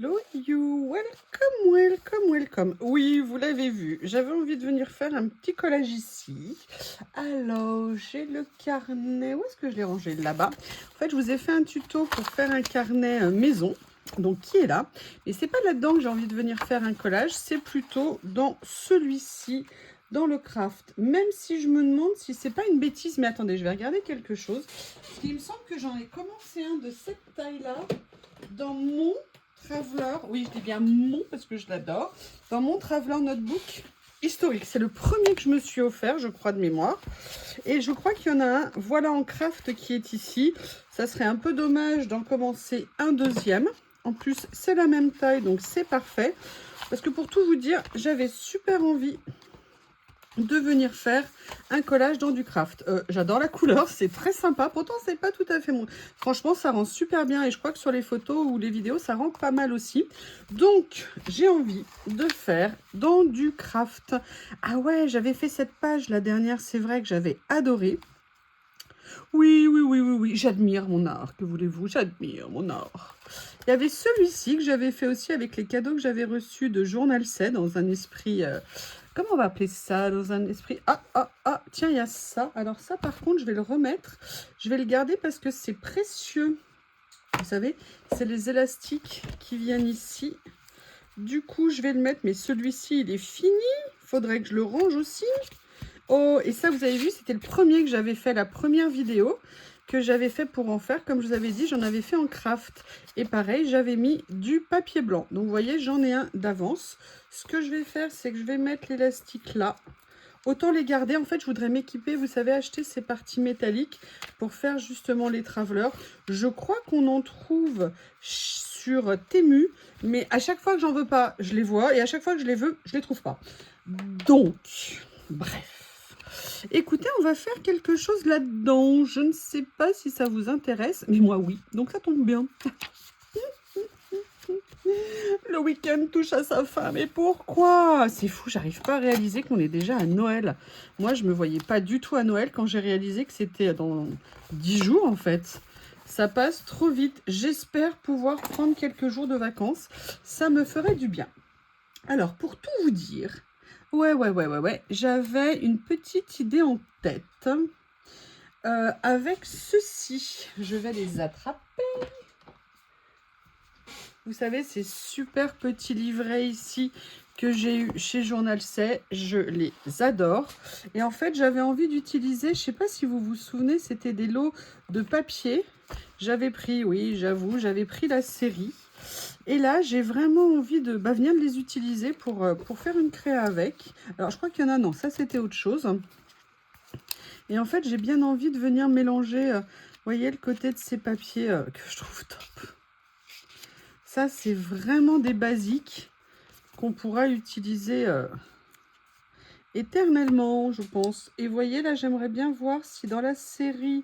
Hello you, welcome, welcome, welcome. Oui, vous l'avez vu, j'avais envie de venir faire un petit collage ici. Alors, j'ai le carnet, où est-ce que je l'ai rangé? Là-bas. En fait, je vous ai fait un tuto pour faire un carnet maison, donc qui est là. Et c'est pas là-dedans que j'ai envie de venir faire un collage, c'est plutôt dans celui-ci, dans le craft. Même si je me demande si c'est pas une bêtise, mais attendez, je vais regarder quelque chose. Parce qu'il me semble que j'en ai commencé un de cette taille-là dans mon Traveler, oui je dis bien mon parce que je l'adore, dans mon Traveler Notebook historique. C'est le premier que je me suis offert, je crois, de mémoire. Et je crois qu'il y en a un, voilà, en craft qui est ici. Ça serait un peu dommage d'en commencer un deuxième. En plus, c'est la même taille, donc c'est parfait. Parce que pour tout vous dire, j'avais super envie de venir faire un collage dans du craft. J'adore la couleur, c'est très sympa. Pourtant, c'est pas tout à fait mon... Franchement, ça rend super bien et je crois que sur les photos ou les vidéos, ça rend pas mal aussi. Donc, j'ai envie de faire dans du craft. Ah ouais, j'avais fait cette page la dernière, c'est vrai que j'avais adoré. Oui, oui, oui, oui, oui, j'admire mon art. Que voulez-vous? J'admire mon art. Il y avait celui-ci que j'avais fait aussi avec les cadeaux que j'avais reçus de Journal C dans un esprit... comment on va appeler ça? Dans un esprit... Ah, ah, ah, tiens, il y a ça. Alors ça, par contre, je vais le remettre. Je vais le garder parce que c'est précieux. Vous savez, c'est les élastiques qui viennent ici. Du coup, je vais le mettre, mais celui-ci, il est fini. Il faudrait que je le range aussi. Oh, et ça, vous avez vu, c'était le premier que j'avais fait, la première vidéo que j'avais fait pour en faire. Comme je vous avais dit, j'en avais fait en craft. Et pareil, j'avais mis du papier blanc. Donc, vous voyez, j'en ai un d'avance. Ce que je vais faire, c'est que je vais mettre l'élastique là. Autant les garder. En fait, je voudrais m'équiper, vous savez, acheter ces parties métalliques pour faire justement les travelers. Je crois qu'on en trouve sur Temu, mais à chaque fois que j'en veux pas, je les vois. Et à chaque fois que je les veux, je les trouve pas. Donc, bref. Écoutez, on va faire quelque chose là-dedans. Je ne sais pas si ça vous intéresse, mais moi oui. Donc ça tombe bien. Le week-end touche à sa fin. Mais pourquoi? C'est fou, j'arrive pas à réaliser qu'on est déjà à Noël. Moi, je me voyais pas du tout à Noël quand j'ai réalisé que c'était dans 10 jours en fait. Ça passe trop vite. J'espère pouvoir prendre quelques jours de vacances. Ça me ferait du bien. Alors, pour tout vous dire, ouais, j'avais une petite idée en tête. Avec ceci, je vais les attraper. Vous savez, ces super petits livrets ici que j'ai eu chez Journal C, je les adore. Et en fait, j'avais envie d'utiliser, je ne sais pas si vous vous souvenez, c'était des lots de papier. J'avais pris, oui, j'avoue, j'avais pris la série. Et là, j'ai vraiment envie de venir les utiliser pour faire une créa avec. Alors, je crois qu'il y en a, non, ça c'était autre chose. Et en fait, j'ai bien envie de venir mélanger, vous voyez, le côté de ces papiers que je trouve top. Ça, c'est vraiment des basiques qu'on pourra utiliser éternellement, je pense. Et vous voyez, là, j'aimerais bien voir si dans la série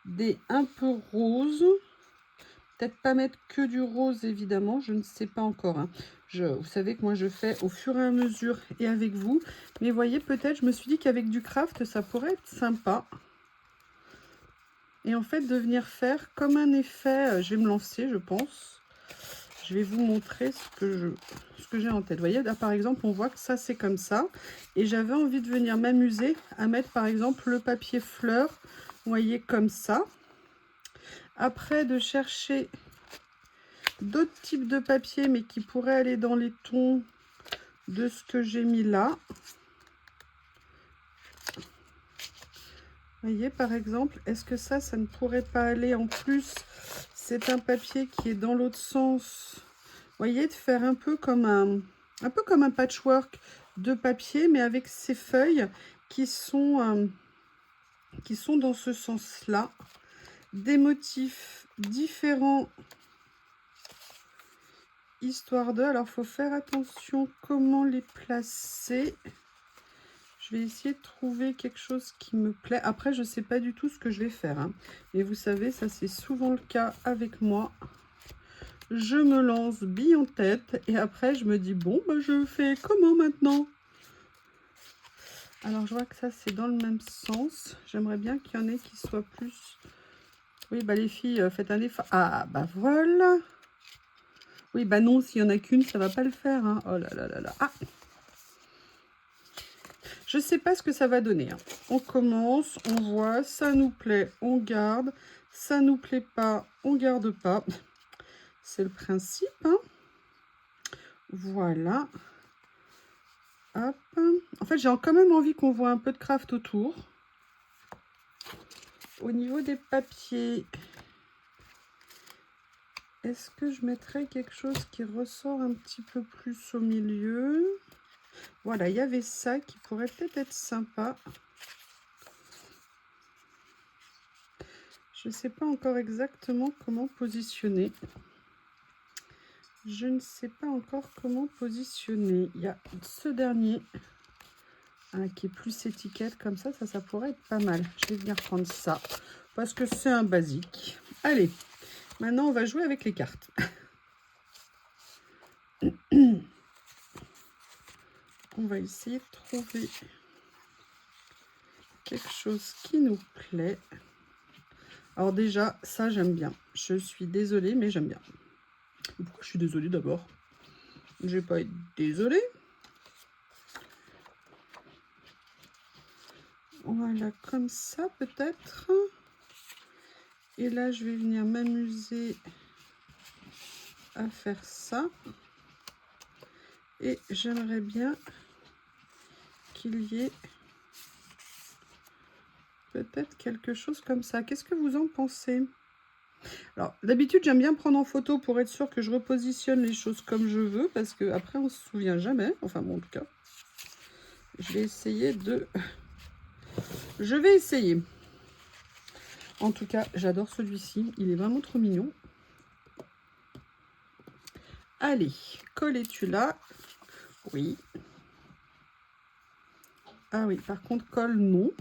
des un peu roses, peut-être pas mettre que du rose, évidemment, je ne sais pas encore. Hein. Vous savez que moi, je fais au fur et à mesure et avec vous. Mais vous voyez, peut-être, je me suis dit qu'avec du craft, ça pourrait être sympa. Et en fait, de venir faire comme un effet, je vais me lancer, je pense. Je vais vous montrer ce que j'ai en tête. Vous voyez, là, par exemple, on voit que ça, c'est comme ça. Et j'avais envie de venir m'amuser à mettre, par exemple, le papier fleur, vous voyez, comme ça. Après, de chercher d'autres types de papier, mais qui pourraient aller dans les tons de ce que j'ai mis là. Vous voyez, par exemple, est-ce que ça ne pourrait pas aller en plus? C'est un papier qui est dans l'autre sens. Vous voyez, de faire un peu comme un patchwork de papier, mais avec ces feuilles qui sont dans ce sens-là. Des motifs différents, histoire de... Alors, il faut faire attention comment les placer. Je vais essayer de trouver quelque chose qui me plaît. Après, je ne sais pas du tout ce que je vais faire. Hein. Et vous savez, ça c'est souvent le cas avec moi. Je me lance bille en tête et après je me dis, bon, je fais comment maintenant? Alors, je vois que ça, c'est dans le même sens. J'aimerais bien qu'il y en ait qui soient plus... Oui, les filles, faites un effort. Ah, voilà. Oui, bah non, s'il y en a qu'une, ça va pas le faire. Hein. Oh là là là là. Ah! Je sais pas ce que ça va donner. Hein. On commence, on voit, ça nous plaît, on garde. Ça nous plaît pas, on garde pas. C'est le principe. Hein. Voilà. Hop. En fait, j'ai quand même envie qu'on voit un peu de craft autour. Au niveau des papiers, est-ce que je mettrais quelque chose qui ressort un petit peu plus au milieu? Voilà, il y avait ça qui pourrait peut-être être sympa. Je ne sais pas encore exactement comment positionner. Je ne sais pas encore comment positionner. Il y a ce dernier qui est plus étiquette comme ça pourrait être pas mal. Je vais venir prendre ça parce que c'est un basique. Allez, maintenant on va jouer avec les cartes. On va essayer de trouver quelque chose qui nous plaît. Alors déjà, ça j'aime bien. Je suis désolée, mais j'aime bien. Pourquoi je suis désolée d'abord? Je vais pas être désolée. Voilà, comme ça peut-être. Et là, je vais venir m'amuser à faire ça. Et j'aimerais bien qu'il y ait peut-être quelque chose comme ça. Qu'est-ce que vous en pensez? Alors, d'habitude, j'aime bien prendre en photo pour être sûr que je repositionne les choses comme je veux, parce que après on se souvient jamais. Enfin bon, en tout cas, je vais essayer de... Je vais essayer. En tout cas, j'adore celui-ci. Il est vraiment trop mignon. Allez, collez-tu là? Oui. Ah oui, par contre, colle, non.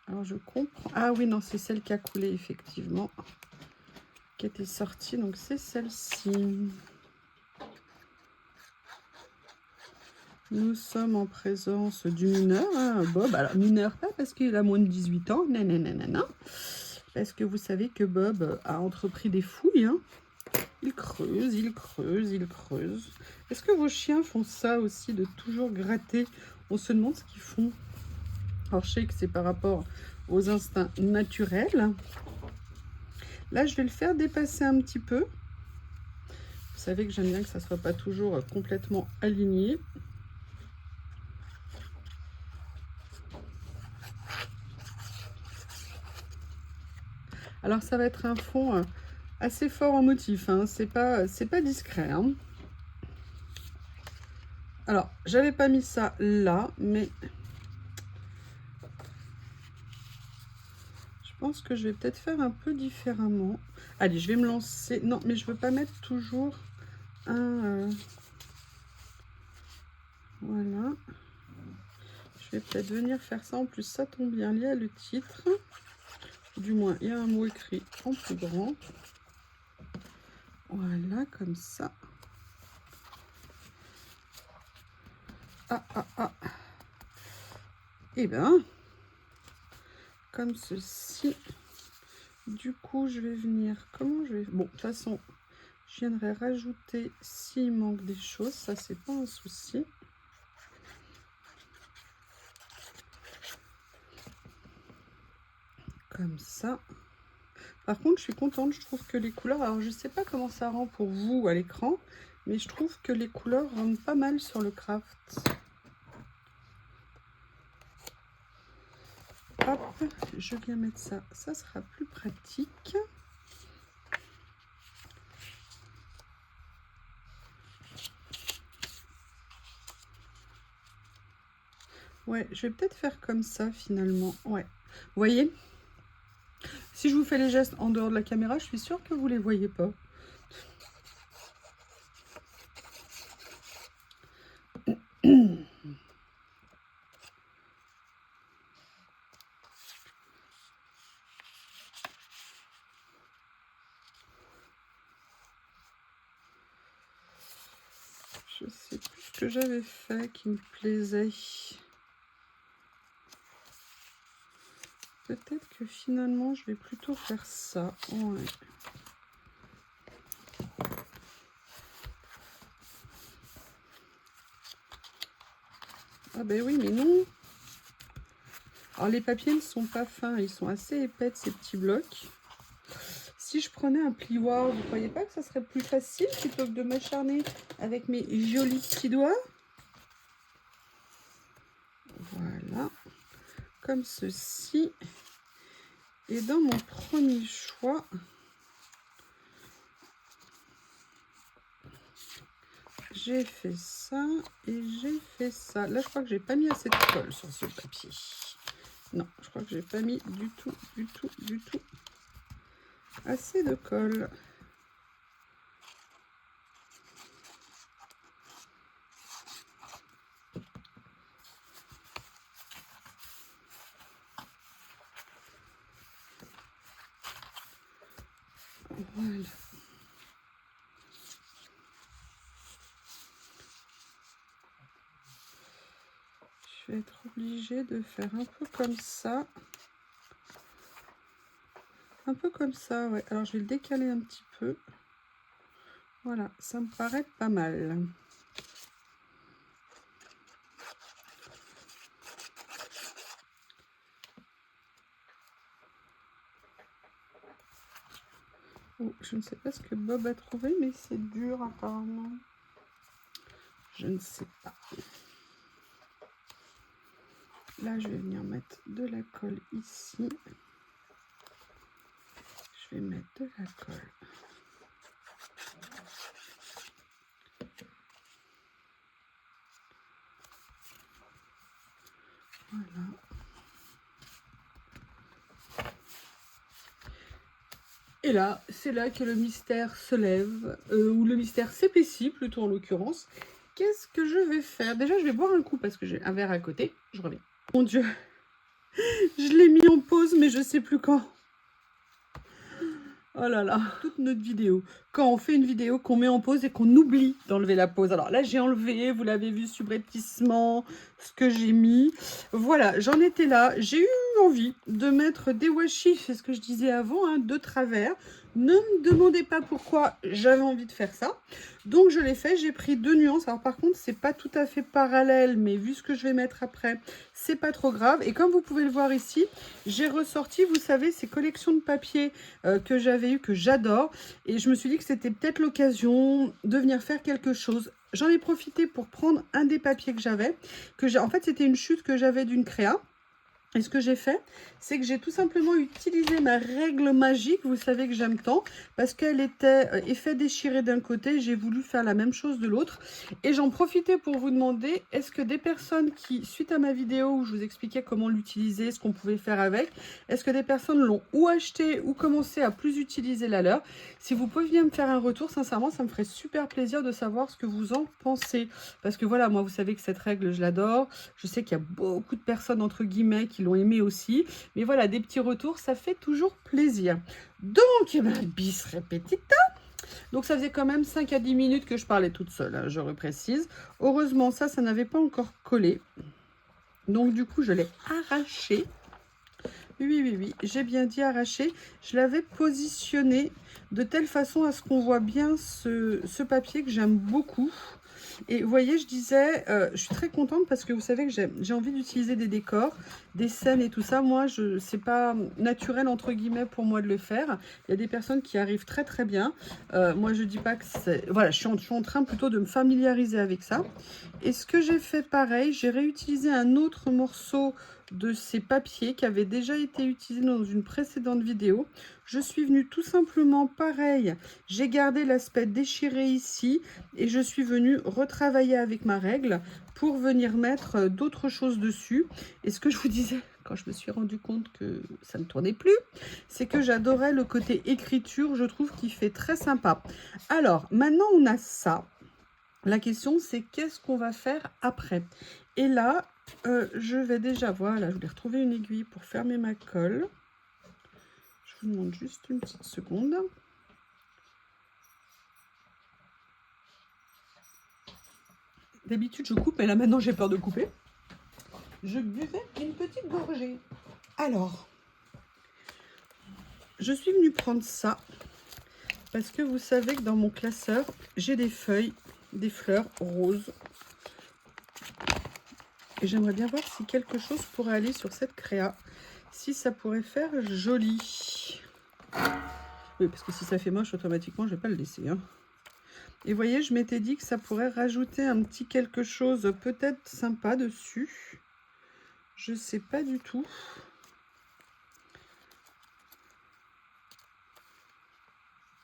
Alors, je comprends. Ah oui, non, c'est celle qui a coulé, effectivement. Qui était sortie, donc c'est celle-ci. Nous sommes en présence du mineur, hein, Bob. Alors, mineur, pas parce qu'il a moins de 18 ans, nanana. Parce que vous savez que Bob a entrepris des fouilles. Hein. Il creuse, il creuse, il creuse. Est-ce que vos chiens font ça aussi, de toujours gratter? On se demande ce qu'ils font. Alors, je sais que c'est par rapport aux instincts naturels. Là, je vais le faire dépasser un petit peu. Vous savez que j'aime bien que ça ne soit pas toujours complètement aligné. Alors, ça va être un fond assez fort en motif. Hein. C'est pas discret. Hein. Alors, j'avais pas mis ça là, mais je pense que je vais peut-être faire un peu différemment. Allez, je vais me lancer. Non, mais je veux pas mettre toujours un... Voilà. Je vais peut-être venir faire ça. En plus, ça tombe bien lié à le titre. Du moins, il y a un mot écrit en plus grand. Voilà, comme ça. Ah, ah, ah. Et bien, comme ceci. Du coup, je vais venir... Comment je vais... Bon, de toute façon, je viendrai rajouter s'il manque des choses. Ça, c'est pas un souci. Comme ça. Par contre, je suis contente. Je trouve que les couleurs... Alors, je sais pas comment ça rend pour vous à l'écran, mais je trouve que les couleurs rendent pas mal sur le craft. Hop, je viens mettre ça. Ça sera plus pratique. Ouais, je vais peut-être faire comme ça finalement. Ouais. Vous voyez? Si je vous fais les gestes en dehors de la caméra, je suis sûre que vous les voyez pas. Je sais plus ce que j'avais fait qui me plaisait. Peut-être que finalement, je vais plutôt faire ça. Ouais. Ah ben oui, mais non. Alors les papiers ne sont pas fins, ils sont assez épais de ces petits blocs. Si je prenais un plioir, vous ne croyez pas que ça serait plus facile plutôt que de m'acharner avec mes jolis petits doigts? Voilà, comme ceci. Et dans mon premier choix, j'ai fait ça et j'ai fait ça. Là, je crois que j'ai pas mis assez de colle sur ce papier. Non, je crois que j'ai pas mis du tout assez de colle. Voilà. Je vais être obligée de faire un peu comme ça. Un peu comme ça, ouais. Alors, je vais le décaler un petit peu. Voilà, ça me paraît pas mal. Oh, je ne sais pas ce que Bob a trouvé, mais c'est dur apparemment. Je ne sais pas. Là, je vais venir mettre de la colle ici. Je vais mettre de la colle. Voilà. Et là, c'est là que le mystère se lève, ou le mystère s'épaissit plutôt en l'occurrence. Qu'est-ce que je vais faire? Déjà, je vais boire un coup parce que j'ai un verre à côté. Je reviens. Mon Dieu, je l'ai mis en pause, mais je sais plus quand. Oh là là, toute notre vidéo. Quand on fait une vidéo, qu'on met en pause et qu'on oublie d'enlever la pause. Alors là, j'ai enlevé, vous l'avez vu, subrepticement, ce que j'ai mis. Voilà, j'en étais là. J'ai eu envie de mettre des washi, c'est ce que je disais avant, hein, de travers. Ne me demandez pas pourquoi j'avais envie de faire ça. Donc je l'ai fait, j'ai pris 2 nuances. Alors par contre, c'est pas tout à fait parallèle, mais vu ce que je vais mettre après, c'est pas trop grave. Et comme vous pouvez le voir ici, j'ai ressorti, vous savez, ces collections de papier que j'avais eu, que j'adore. Et je me suis dit que c'était peut-être l'occasion de venir faire quelque chose. J'en ai profité pour prendre un des papiers que j'avais. En fait, c'était une chute que j'avais d'une créa. Et ce que j'ai fait, c'est que j'ai tout simplement utilisé ma règle magique, vous savez que j'aime tant, parce qu'elle était effet déchiré d'un côté, j'ai voulu faire la même chose de l'autre. Et j'en profitais pour vous demander, est-ce que des personnes qui, suite à ma vidéo où je vous expliquais comment l'utiliser, ce qu'on pouvait faire avec, est-ce que des personnes l'ont ou acheté ou commencé à plus utiliser la leur? Si vous pouviez me faire un retour, sincèrement, ça me ferait super plaisir de savoir ce que vous en pensez. Parce que voilà, moi, vous savez que cette règle, je l'adore. Je sais qu'il y a beaucoup de personnes, entre guillemets, qui l'ont aimé aussi. Mais voilà, des petits retours, ça fait toujours plaisir. Donc, eh ben, bis repetita. Donc, ça faisait quand même 5 à 10 minutes que je parlais toute seule, hein, je reprécise. Heureusement, ça n'avait pas encore collé. Donc, du coup, je l'ai arraché. Oui, j'ai bien dit arraché. Je l'avais positionné de telle façon à ce qu'on voit bien ce papier que j'aime beaucoup. Et vous voyez, je disais, je suis très contente parce que vous savez que j'ai envie d'utiliser des décors, des scènes et tout ça. Moi, c'est pas naturel, entre guillemets, pour moi de le faire. Il y a des personnes qui arrivent très très bien. Moi, je dis pas que c'est... Voilà, je suis en train plutôt de me familiariser avec ça. Et ce que j'ai fait, pareil, j'ai réutilisé un autre morceau de ces papiers qui avait déjà été utilisé dans une précédente vidéo. Je suis venue tout simplement pareil, j'ai gardé l'aspect déchiré ici et je suis venue retravailler avec ma règle pour venir mettre d'autres choses dessus. Et ce que je vous disais quand je me suis rendu compte que ça ne tournait plus, c'est que j'adorais le côté écriture, je trouve qu'il fait très sympa. Alors maintenant on a ça. La question, c'est qu'est-ce qu'on va faire après? Et là, je vais déjà, voilà, je voulais retrouver une aiguille pour fermer ma colle. Je vous demande juste une petite seconde. D'habitude, je coupe, mais là, maintenant, j'ai peur de couper. Je buvais une petite gorgée. Alors, je suis venue prendre ça parce que vous savez que dans mon classeur, j'ai des feuilles, des fleurs roses. Et j'aimerais bien voir si quelque chose pourrait aller sur cette créa. Si ça pourrait faire joli. Oui, parce que si ça fait moche, automatiquement, je ne vais pas le laisser. Hein. Et vous voyez, je m'étais dit que ça pourrait rajouter un petit quelque chose peut-être sympa dessus. Je sais pas du tout.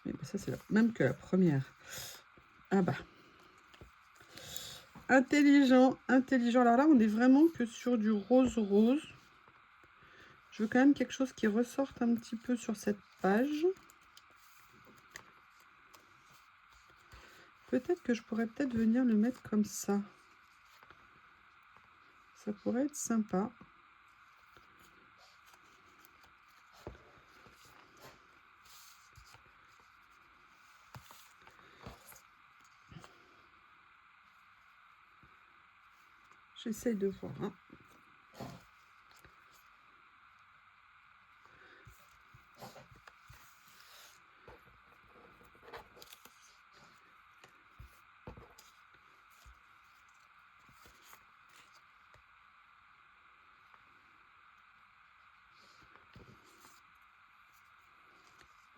Mais ça, c'est même que la première. Ah bah. Intelligent, intelligent. Alors là, on est vraiment que sur du rose-rose. Je veux quand même quelque chose qui ressorte un petit peu sur cette page. Peut-être que je pourrais peut-être venir le mettre comme ça. Ça pourrait être sympa. J'essaye de voir. Hein.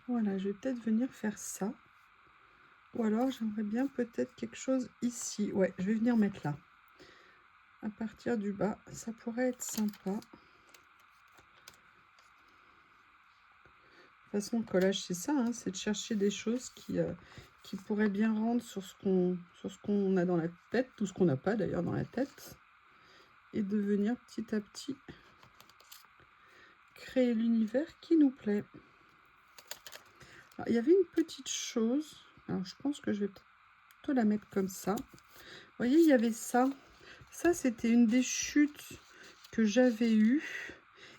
Voilà, je vais peut-être venir faire ça. Ou alors, j'aimerais bien peut-être quelque chose ici. Ouais, je vais venir mettre là. À partir du bas, ça pourrait être sympa. De toute façon, le collage, c'est ça. Hein, c'est de chercher des choses qui pourraient bien rendre sur ce qu'on a dans la tête. Tout ce qu'on n'a pas d'ailleurs dans la tête. Et de venir petit à petit créer l'univers qui nous plaît. Alors, il y avait une petite chose. Alors, je pense que je vais plutôt la mettre comme ça. Vous voyez, il y avait ça. Ça, c'était une des chutes que j'avais eues.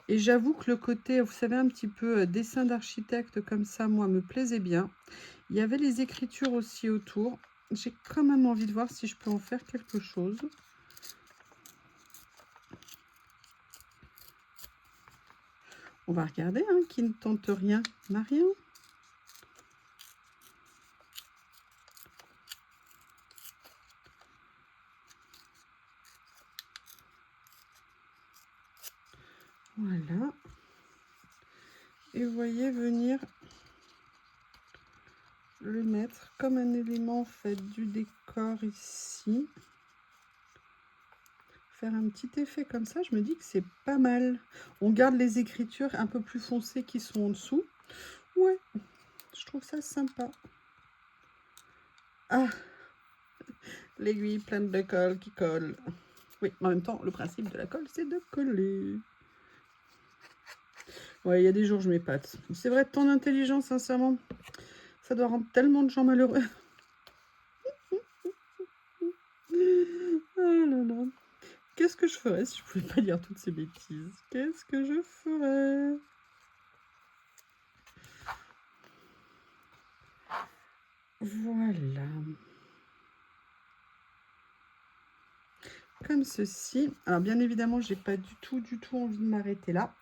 Et j'avoue que le côté, vous savez, un petit peu dessin d'architecte comme ça, moi, me plaisait bien. Il y avait les écritures aussi autour. J'ai quand même envie de voir si je peux en faire quelque chose. On va regarder, hein, qui ne tente rien n'a rien. Voilà. Et vous voyez venir le mettre comme un élément en fait du décor ici. Faire un petit effet comme ça, je me dis que c'est pas mal. On garde les écritures un peu plus foncées qui sont en dessous. Ouais, je trouve ça sympa. Ah, l'aiguille pleine de colle qui colle. Oui, en même temps, le principe de la colle, c'est de coller. Ouais, il y a des jours, je m'épate. C'est vrai, ton intelligence, sincèrement, ça doit rendre tellement de gens malheureux. Oh là là. Qu'est-ce que je ferais si je pouvais pas lire toutes ces bêtises? Qu'est-ce que je ferais? Voilà. Comme ceci. Alors, bien évidemment, j'ai pas du tout envie de m'arrêter là.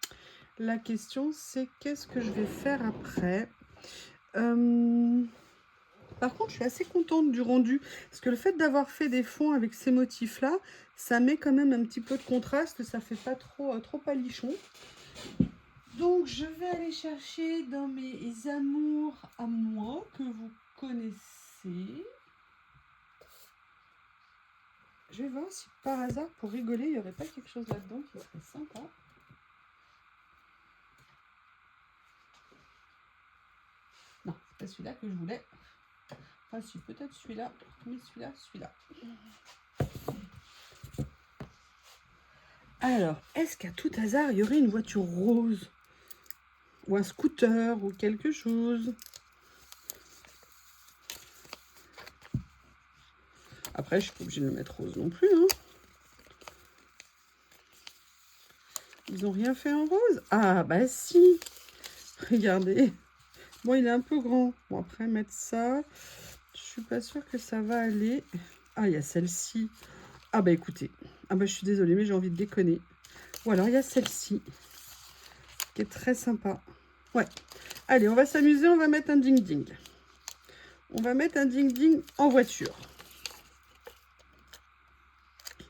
La question, c'est qu'est-ce que je vais faire après? Par contre, je suis assez contente du rendu. Parce que le fait d'avoir fait des fonds avec ces motifs-là, ça met quand même un petit peu de contraste. Ça fait pas trop palichon. Donc, je vais aller chercher dans mes amours à moi, que vous connaissez. Je vais voir si par hasard, pour rigoler, il n'y aurait pas quelque chose là-dedans qui serait sympa. Non, c'est pas celui-là que je voulais. Enfin, si, peut-être celui-là. Mais celui-là. Alors, est-ce qu'à tout hasard, il y aurait une voiture rose? Ou un scooter, ou quelque chose? Après, je suis pas obligée de le mettre rose non plus. Hein. Ils n'ont rien fait en rose? Ah, bah si! Regardez. Bon, il est un peu grand. Bon, après, mettre ça, je suis pas sûre que ça va aller. Ah, il y a celle-ci. Ah, bah écoutez. Ah, bah je suis désolée, mais j'ai envie de déconner. Ou alors, il y a celle-ci, qui est très sympa. Ouais. Allez, on va s'amuser, on va mettre un ding-ding. On va mettre un ding-ding en voiture.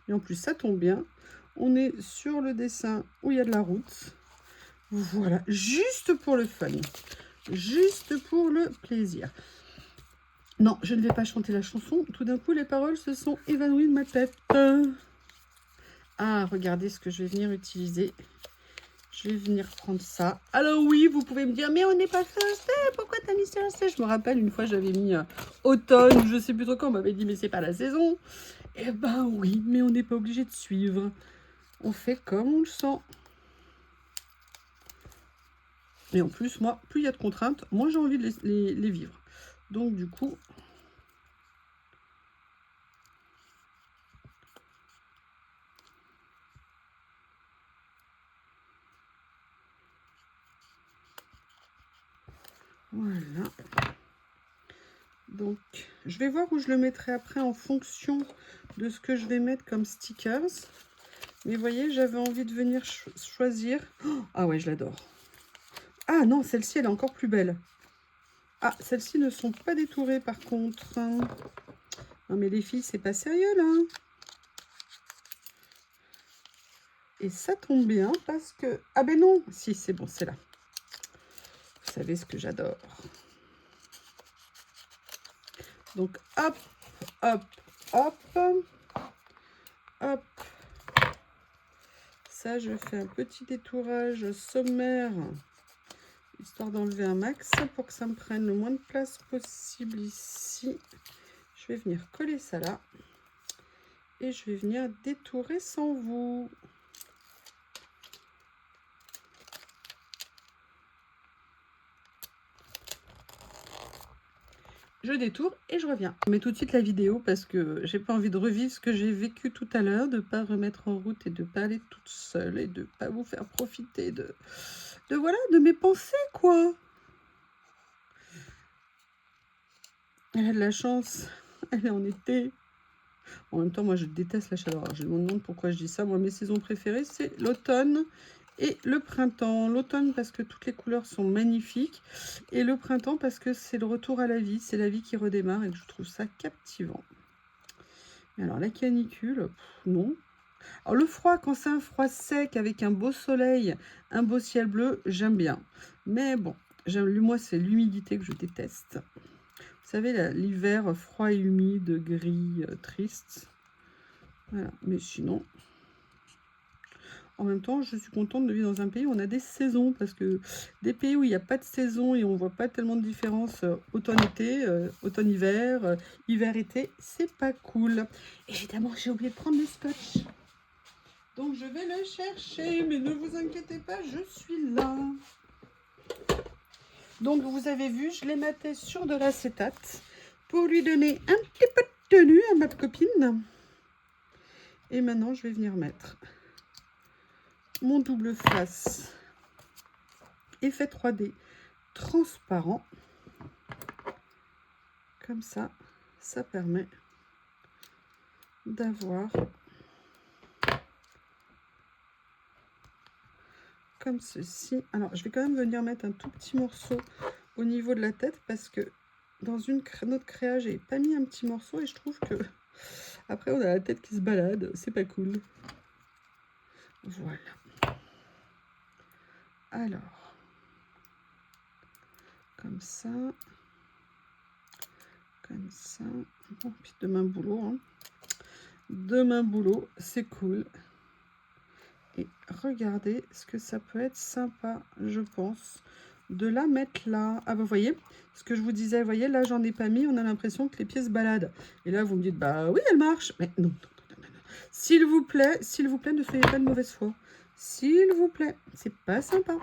Et en plus, ça tombe bien. On est sur le dessin où il y a de la route. Voilà, juste pour le fun. Juste pour le plaisir. Non, je ne vais pas chanter la chanson. Tout d'un coup, les paroles se sont évanouies de ma tête. Ah, regardez ce que je vais venir utiliser. Je vais venir prendre ça. Alors oui, vous pouvez me dire, mais on n'est pas Thursday, pourquoi t'as mis Thursday? Je me rappelle, une fois, j'avais mis automne, je sais plus trop quand, on m'avait dit, mais c'est pas la saison. Eh ben oui, mais on n'est pas obligé de suivre. On fait comme on le sent. Et en plus, moi, plus il y a de contraintes, moins j'ai envie de les vivre. Donc du coup... Voilà. Donc, je vais voir où je le mettrai après en fonction de ce que je vais mettre comme stickers. Mais vous voyez, j'avais envie de venir choisir. Oh, ah ouais, je l'adore. Ah non, celle-ci, elle est encore plus belle. Ah, celles-ci ne sont pas détourées par contre. Non mais les filles, c'est pas sérieux là. Et ça tombe bien parce que... Ah ben non, si, c'est bon, c'est là. Vous savez ce que j'adore. Donc, hop, hop, hop, hop. Ça, je fais un petit détourage sommaire, histoire d'enlever un max, pour que ça me prenne le moins de place possible ici. Je vais venir coller ça là. Et je vais venir détourer sans vous. Je détourne et je reviens. Je mets tout de suite la vidéo parce que j'ai pas envie de revivre ce que j'ai vécu tout à l'heure, de pas remettre en route et de pas aller toute seule et de pas vous faire profiter de voilà, de mes pensées quoi. Elle a de la chance, elle est en été. En même temps, moi je déteste la chaleur. Alors, je me demande pourquoi je dis ça. Moi, mes saisons préférées, c'est l'automne et le printemps. L'automne parce que toutes les couleurs sont magnifiques. Et le printemps parce que c'est le retour à la vie. C'est la vie qui redémarre et que je trouve ça captivant. Mais alors la canicule, non. Alors le froid, quand c'est un froid sec avec un beau soleil, un beau ciel bleu, j'aime bien. Mais bon, moi c'est l'humidité que je déteste. Vous savez, l'hiver froid et humide, gris, triste. Voilà, mais sinon... En même temps, je suis contente de vivre dans un pays où on a des saisons, parce que des pays où il n'y a pas de saison et on ne voit pas tellement de différence automne-été, automne-hiver, hiver-été, c'est pas cool. Évidemment, j'ai oublié de prendre le scotch. Donc je vais le chercher, mais ne vous inquiétez pas, je suis là. Donc vous avez vu, je l'ai maté sur de l'acétate pour lui donner un petit peu de tenue à ma copine. Et maintenant, je vais venir mettre mon double face effet 3D transparent. Comme ça, ça permet d'avoir comme ceci. Alors, je vais quand même venir mettre un tout petit morceau au niveau de la tête parce que dans notre créa, j'ai pas mis un petit morceau et je trouve que après, on a la tête qui se balade. C'est pas cool. Voilà. Alors, comme ça. Comme ça. Bon, puis demain boulot. Hein. Demain boulot, c'est cool. Et regardez ce que ça peut être sympa, je pense, de la mettre là. Ah bah vous voyez, ce que je vous disais, vous voyez, là j'en ai pas mis, on a l'impression que les pieds se baladent. Et là vous me dites, bah oui, elle marche. Mais non, non, non, non, non. S'il vous plaît, ne soyez pas de mauvaise foi. S'il vous plaît, c'est pas sympa.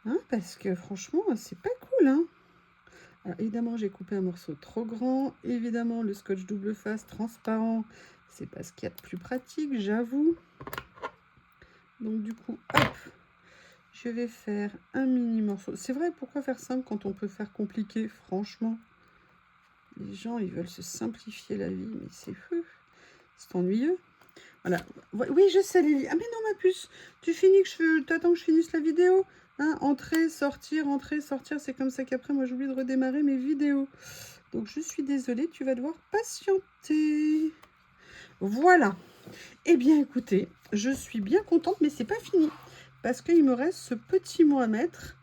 Hein, parce que franchement, c'est pas cool, hein. Alors, évidemment, j'ai coupé un morceau trop grand. Évidemment, le scotch double face transparent, c'est pas ce qu'il y a de plus pratique, j'avoue. Donc, du coup, hop, je vais faire un mini morceau. C'est vrai, pourquoi faire simple quand on peut faire compliqué, franchement? Les gens, ils veulent se simplifier la vie, mais c'est fou. C'est ennuyeux. Voilà. Oui, je sais, Lily. Ah, mais non, ma puce, tu finis t'attends que je finisse la vidéo. Hein, entrer, sortir, c'est comme ça qu'après, moi, j'oublie de redémarrer mes vidéos. Donc, je suis désolée, tu vas devoir patienter. Voilà. Eh bien, écoutez, je suis bien contente, mais c'est pas fini. Parce qu'il me reste ce petit mot à mettre.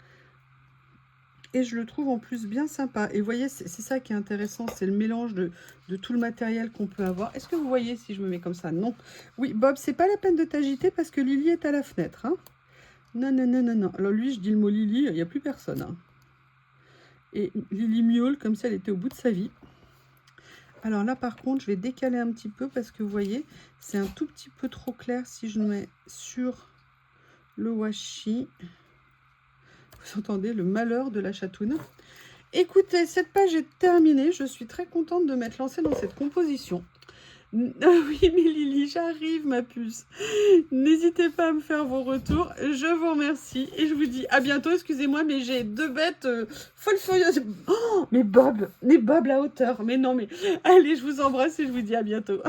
Et je le trouve en plus bien sympa. Et vous voyez, c'est ça qui est intéressant, c'est le mélange de tout le matériel qu'on peut avoir. Est-ce que vous voyez si je me mets comme ça? Non. Oui, Bob, c'est pas la peine de t'agiter parce que Lily est à la fenêtre. Hein. Non, non, non, non, non. Alors lui, je dis le mot Lily, il n'y a plus personne. Hein. Et Lily miaule comme si elle était au bout de sa vie. Alors là, par contre, je vais décaler un petit peu parce que vous voyez, c'est un tout petit peu trop clair si je le mets sur le washi. Vous entendez le malheur de la chatoune. Écoutez, cette page est terminée. Je suis très contente de m'être lancée dans cette composition. Ah oui, mais Lily, j'arrive, ma puce. N'hésitez pas à me faire vos retours. Je vous remercie et je vous dis à bientôt. Excusez-moi, mais j'ai deux bêtes folles furieuses. Oh, mais Bob, la hauteur. Mais non, mais allez, je vous embrasse et je vous dis à bientôt.